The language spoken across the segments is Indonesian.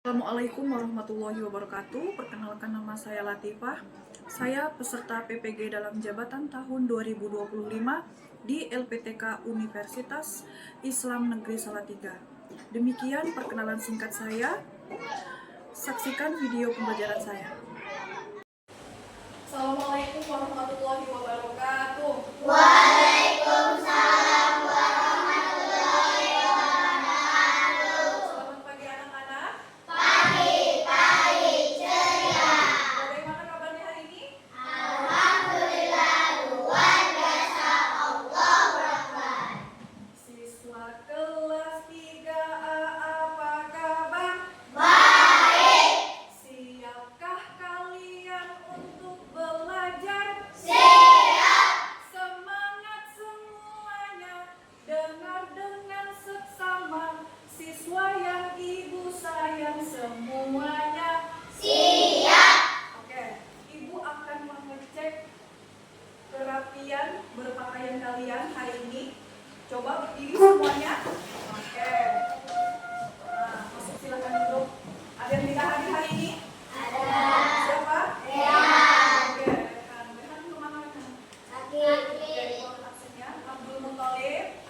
Assalamualaikum warahmatullahi wabarakatuh. Perkenalkan, nama saya Latifah. Saya peserta PPG dalam jabatan tahun 2025 di LPTK Universitas Islam Negeri Salatiga. Demikian perkenalan singkat saya. Saksikan video pembelajaran saya. Assalamualaikum warahmatullahi wabarakatuh. Waalaikumsalam warahmatullahi wabarakatuh. Selamat pagi anak-anak. Pagi ceria. Bagaimana kabarnya hari ini? Alhamdulillah, luar biasa. Allahu Akbar. Siswa kelas 3A, apa kabar? Baik. Siapkah kalian untuk belajar? Siap. Semangat semuanya, dengar dengan seksama, siswa yang ibu sayang semuanya. Siap. Oke, ibu akan mengecek kerapian berpakaian kalian hari ini. Coba berdiri semuanya. Oke. Nah, masuk, silakan duduk. Ada yang tidak hadir hari ini? Ada. Siapa? Rehan. Oke, Rehan. Rehan kemana, Rehan? Sakit. Oke, mohon absennya. Abdul Muthalib.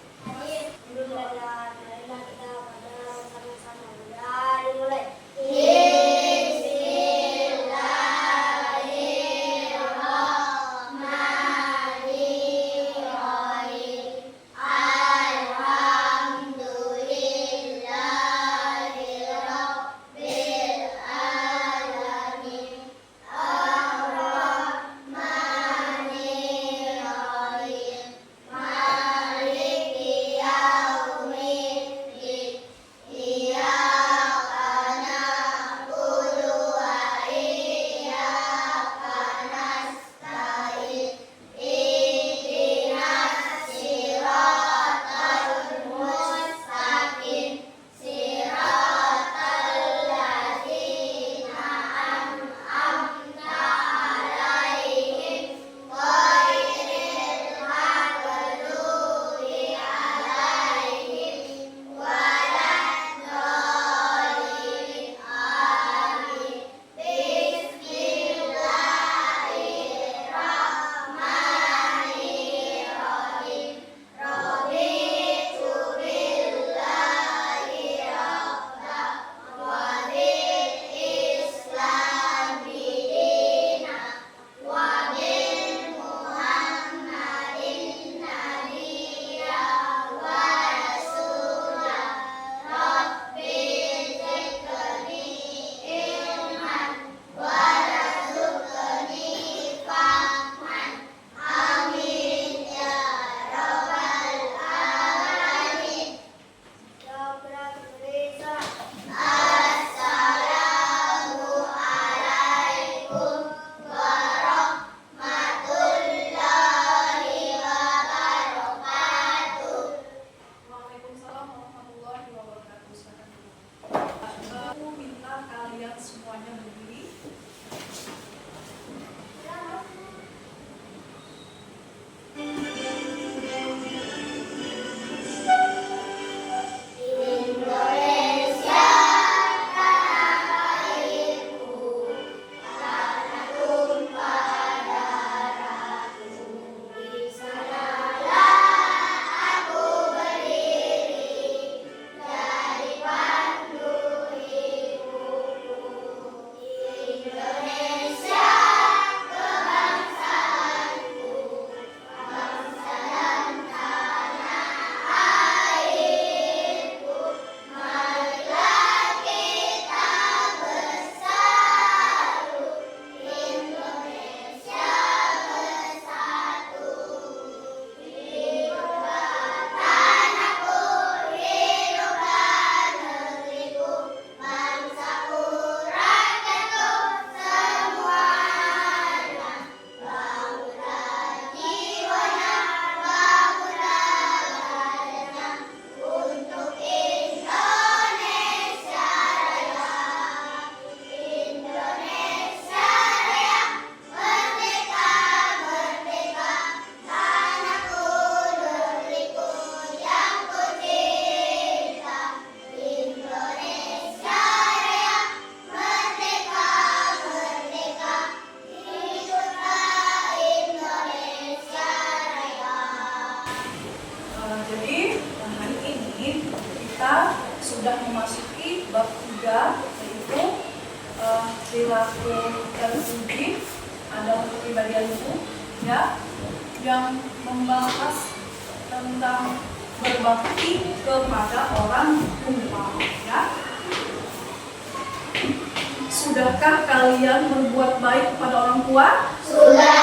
Waalaikumsalam warahmatullahi wabarakatuh. Silakan duduk. Aku minta kalian semuanya berdiri. Indonesia tanah airku, tanah tumpah darahku. Di sanalah aku berdiri, jadi pandu hidupku. ketiga, yaitu perilaku terpuji adalah kepribadianmu, ya, yang membahas tentang berbakti kepada orang tua, ya. Sudahkah kalian berbuat baik kepada orang tua? Sudah.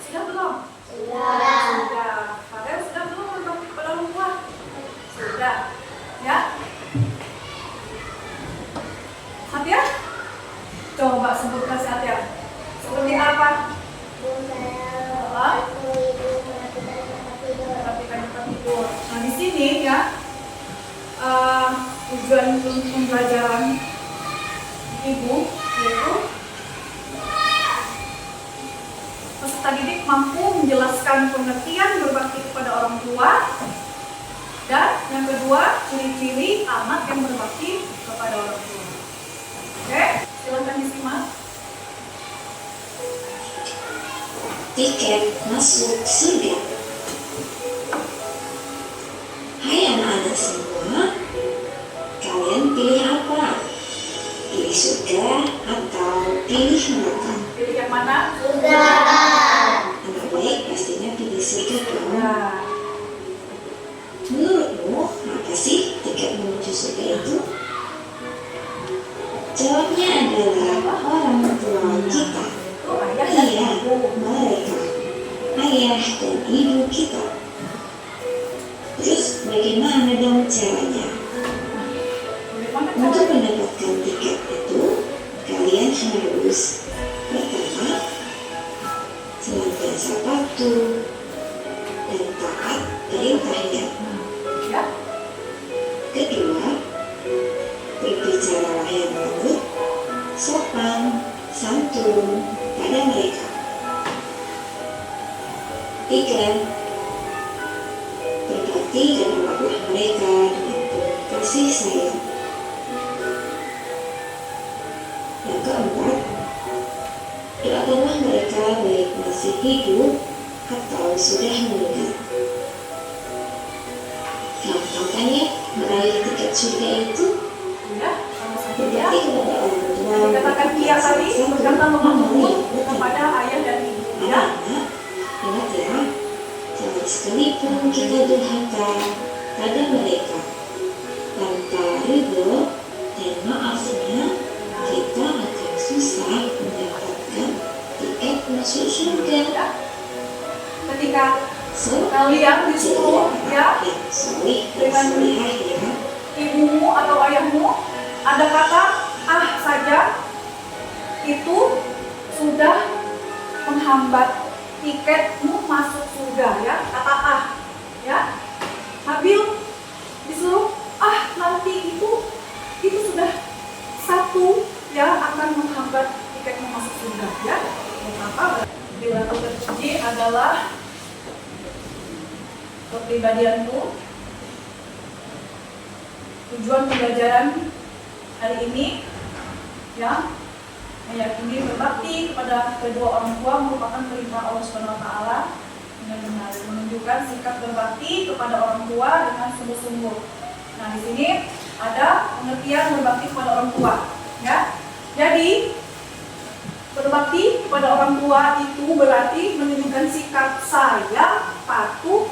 Sudah belum? Sudah. Sudah. Kalian sudah belum berbakti kepada orang tua? Sudah. Ya? Satya? Coba sebutkan Satya. Seperti apa? Perhatikan tempat tidur. Nah, di sini ya, tujuan pembelajaran ibu yaitu peserta didik mampu menjelaskan pengertian berbakti kepada orang tua, dan yang kedua, ciri-ciri anak yang berbakti kepada orang tua. Oke, silakan disimak. Tiket masuk surga. Hai anak-anak semua, kalian pilih apa? Pilih surga atau pilih neraka? Pilih yang mana? Anak baik pastinya pilih surga dong. Nah, Menurutmu, apa sih tiket menuju surga itu? Jawabnya adalah orang tua kita. itu ayah dan Iya, ibu. mereka, ayah dan ibu kita. Terus bagaimana dong caranya? Bagaimana Untuk cara? mendapatkan tiket itu, kalian harus pertama senantiasa patuh dan taat perintahnya. Ya, Kedua, berbicaralah yang lembut, sopan, santun pada mereka. Tiga, berbakti dan rawatlah mereka dengan penuh kasih sayang. Yang keempat, doakanlah mereka baik masih hidup atau sudah meninggal. Gampang kan ya meraih tiket surga itu? ya, sama saja ya. Berbakti kepada orang tua. Dikatakan dia tadi berkata lemah lembut kepada ayah dan ibu. Ya, Anak-anak, ingat ya, jangan sekalipun kita durhaka pada mereka. Tanpa ridho dan maafnya, kita akan susah mendapatkan tiket masuk surga. ya. Ketika So, kalian disuruh ya yang soleh dan solehah ya. ibumu atau ayahmu ada kata ah saja, itu sudah menghambat tiketmu masuk surga, ya. Kata ah, ya. Habil disuruh ah nanti itu sudah satu ya akan menghambat tiketmu masuk surga, ya. Mengapa? Bila terpuji adalah kepribadianmu. Tujuan pembelajaran hari ini ya meyakini berbakti kepada kedua orang tua merupakan perintah Allah Subhanahu wa taala dengan benar, menunjukkan sikap berbakti kepada orang tua dengan sungguh-sungguh. Nah, di sini ada pengertian berbakti kepada orang tua, ya. Jadi berbakti kepada orang tua itu berarti menunjukkan sikap sayang, patuh,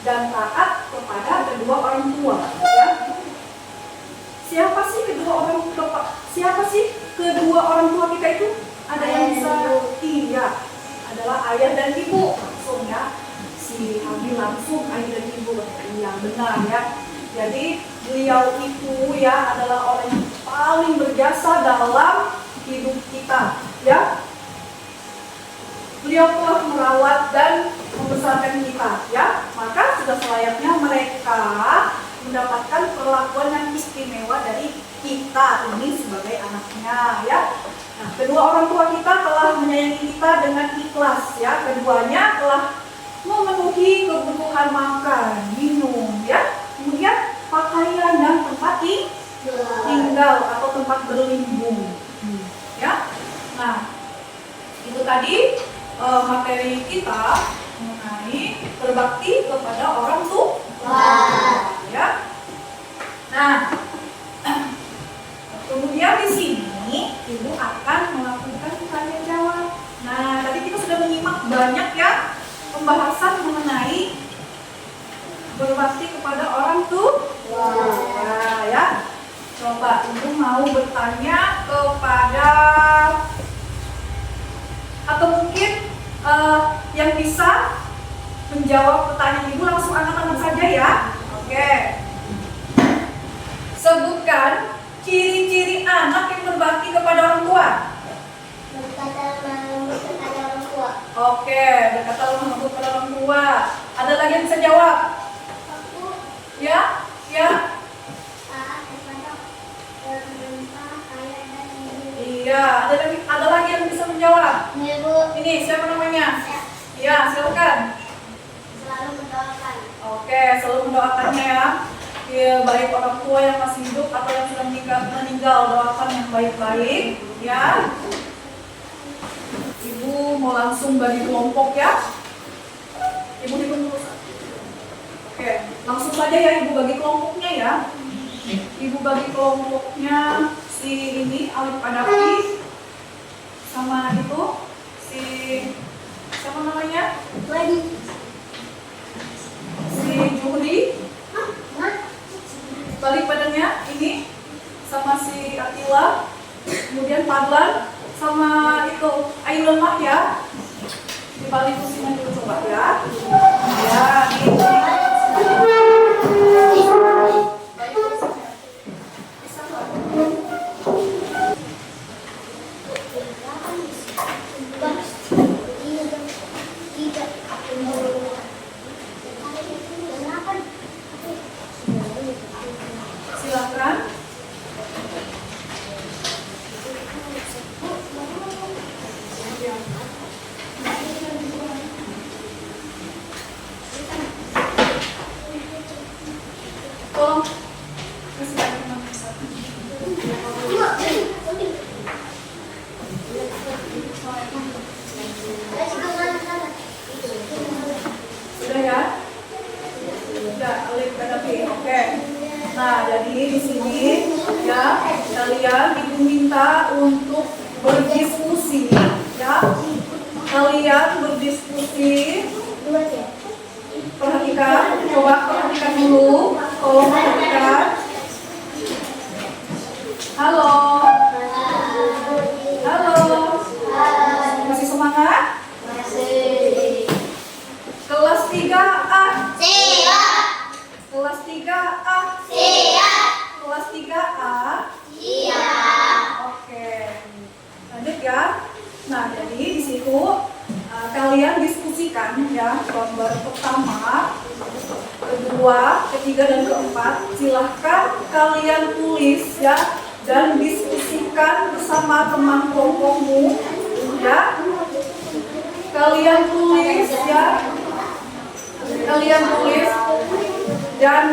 dan taat kepada kedua orang tua, ya. Siapa sih kedua orang tua kita itu? Ada yang bisa iya, adalah ayah dan ibu. Langsung ya, si Habil langsung ayah dan ibu. Iya benar ya. Jadi beliau itu ya adalah orang yang paling berjasa dalam hidup kita, ya. Beliau telah merawat dan membesarkan kita, ya. Maka sudah selayaknya mereka mendapatkan perlakuan yang istimewa dari kita ini sebagai anaknya, ya. Nah, kedua orang tua kita telah menyayangi kita dengan ikhlas, ya. Keduanya telah memenuhi kebutuhan makan, minum, ya. Kemudian pakaian dan tempat tinggal atau tempat berlindung, ya. Nah, itu tadi materi kita mengenai berbakti kepada orang tua, ya. Nah, Ibu akan melakukan tanya jawab. Nah, tadi kita sudah menyimak banyak ya pembahasan mengenai berbakti kepada orang tua. Nah, ya. Coba Ibu mau bertanya kepada atau mungkin yang bisa menjawab pertanyaan Ibu langsung angkat saja ya. Oke. Sebutkan ciri-ciri anak yang berbakti kepada orang tua. Berkata lembut kepada orang tua. Oke, berkata lembut kepada orang tua. Ada lagi yang bisa jawab? Aku Ya, ya. taat kepada pemerintah ayah dan ibu. Iya, ada lagi yang bisa menjawab? Ibu Ini siapa namanya? Ya, silakan. selalu mendoakan. Oke, selalu mendoakannya ya. Ya, baik orang tua yang masih hidup atau yang sudah meninggal, doakan yang baik-baik ya. Ibu mau langsung bagi kelompok ya. Ibu dulu. Oke, langsung saja ya Ibu bagi kelompoknya ya. Ibu bagi kelompoknya si ini Alif Adafi sama itu si siapa namanya? Wadi. Si Juhdi. Balik badannya ini sama si Atila, kemudian Padlan sama itu Ayu Lemah ya. Dibalik kursinya dulu coba ya. Ya, ini. Balik kursinya. Bisa nggak? Silakan. Tolong kasih tanya nama satu. Sudah ya? Sudah, Alif Adafi. Oke. Nah, jadi di sini ya kalian Ibu minta untuk berdiskusi ya. Kalian berdiskusi. Perhatikan, coba perhatikan dulu. Tolong perhatikan. Halo. Halo. Masih semangat? Kelas 3A. Siap. Kelas 3A. Siap. Kelas 3A. Siap. Oke. Lanjut ya. Nah, jadi di situ kalian diskusikan ya gambar pertama, kedua, ketiga dan keempat. Silahkan kalian tulis ya dan diskusikan bersama teman kelompokmu ya. Kalian tulis ya. Kalian tulis dan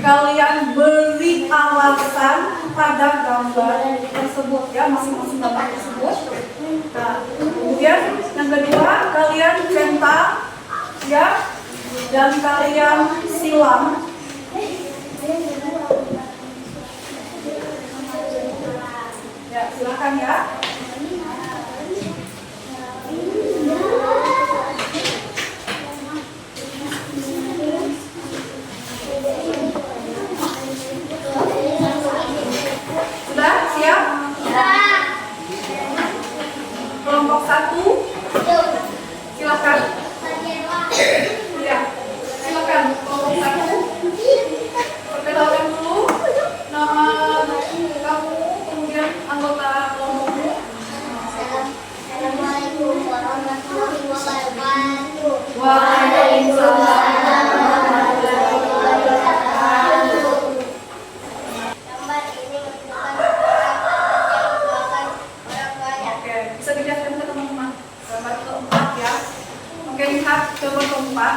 kalian beri alasan pada gambar tersebut ya, masing-masing gambar tersebut. Nah, kemudian yang kedua kalian centang ya dan kalian silam. Ya, silakan ya. Sudah siap? Kelompok 1 silakan. Ya, silakan kelompok 1. Perkenalkan dulu nama kamu, kemudian anggota kelompokmu. Assalamualaikum warahmatullahi wabarakatuh. Waalaikumsalam. Gambar ini menunjukkan orang yang mendoakan orang tuanya. Oke, bisa dijelaskan ke teman-teman. Gambar keempat ya. Oke, lihat gambar keempat.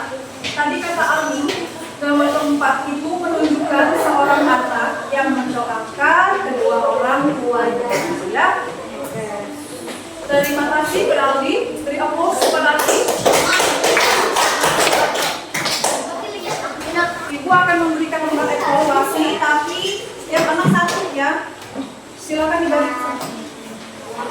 Tadi kata Almi, gambar keempat itu menunjukkan seorang anak yang mendoakan kedua orang tuanya. Ya. Oke. Terima kasih Almi. Beri aplaus kepada Almi. Ibu akan memberikan lembar evaluasi, tapi setiap anak satu ya. Silakan dibalik. Oke.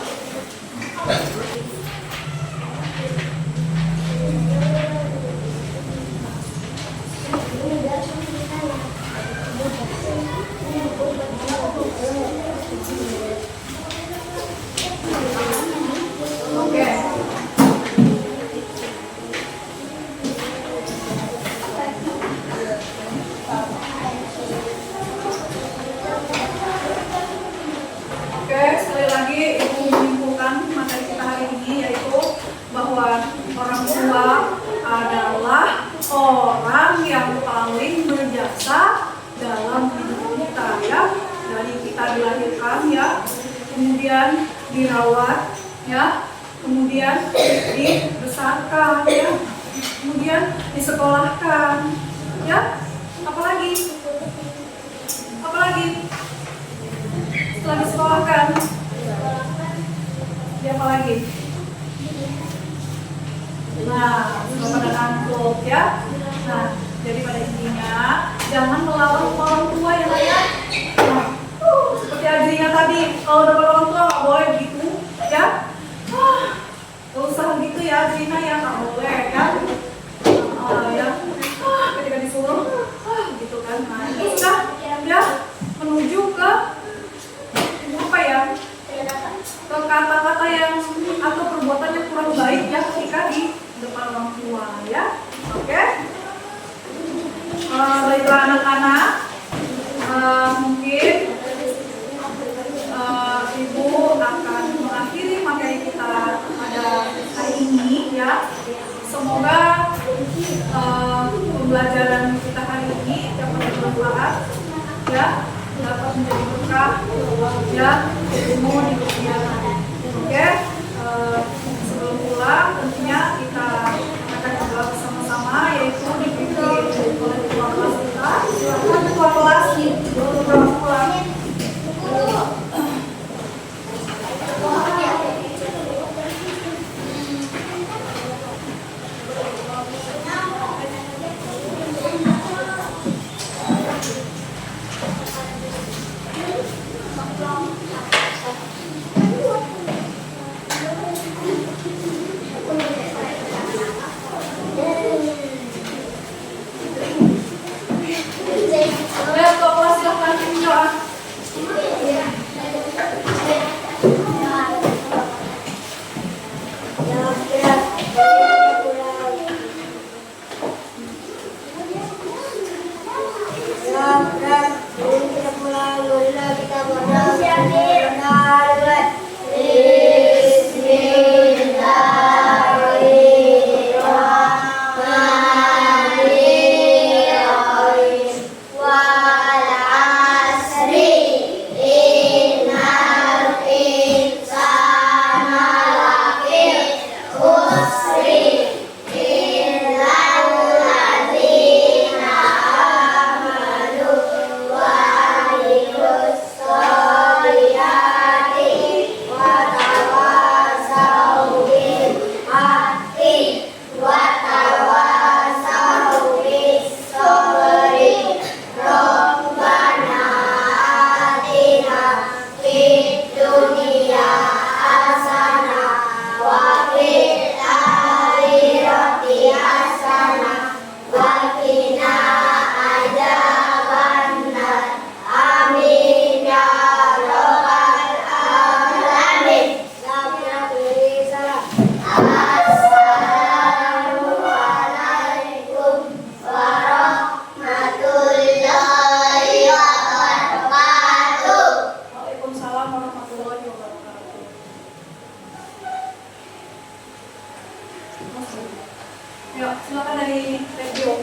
Oke, sekali lagi Ibu menyimpulkan materi kita hari ini, yaitu bahwa orang tua adalah orang yang paling berjasa dalam hidup kita ya. Dari kita dilahirkan ya, kemudian dirawat ya, kemudian dibesarkan ya, kemudian disekolahkan ya, apalagi setelah disekolahkan ya, apalagi nah, sudah pada ngantuk ya. Nah, jadi pada intinya jangan melawan orang tua ya ya. Nah, seperti Adriana tadi, kalau dapat orang tua nggak boleh begitu ya. Gak usah gitu ya Adriana ya, nggak boleh ya. Ya, ketika disuruh gitu kan. Nah, itu sudah ya menuju ke apa ya? Ke kata-kata yang atau perbuatan yang kurang baik ya ketika di depan orang tua ya. Oke. Baiklah anak-anak, mungkin Ibu akan mengakhiri materi kita pada hari ini ya. Semoga pembelajaran kita hari ini dapat bermanfaat ya, dapat menjadi berkah ya ilmu di kemudian hari. Oke, sebelum pulang tentunya kita akan berdoa bersama-sama, yaitu dipimpin oleh ketua kelas kita. Silakan ketua kelas berdoa pulang. Ya, silakan dari radio.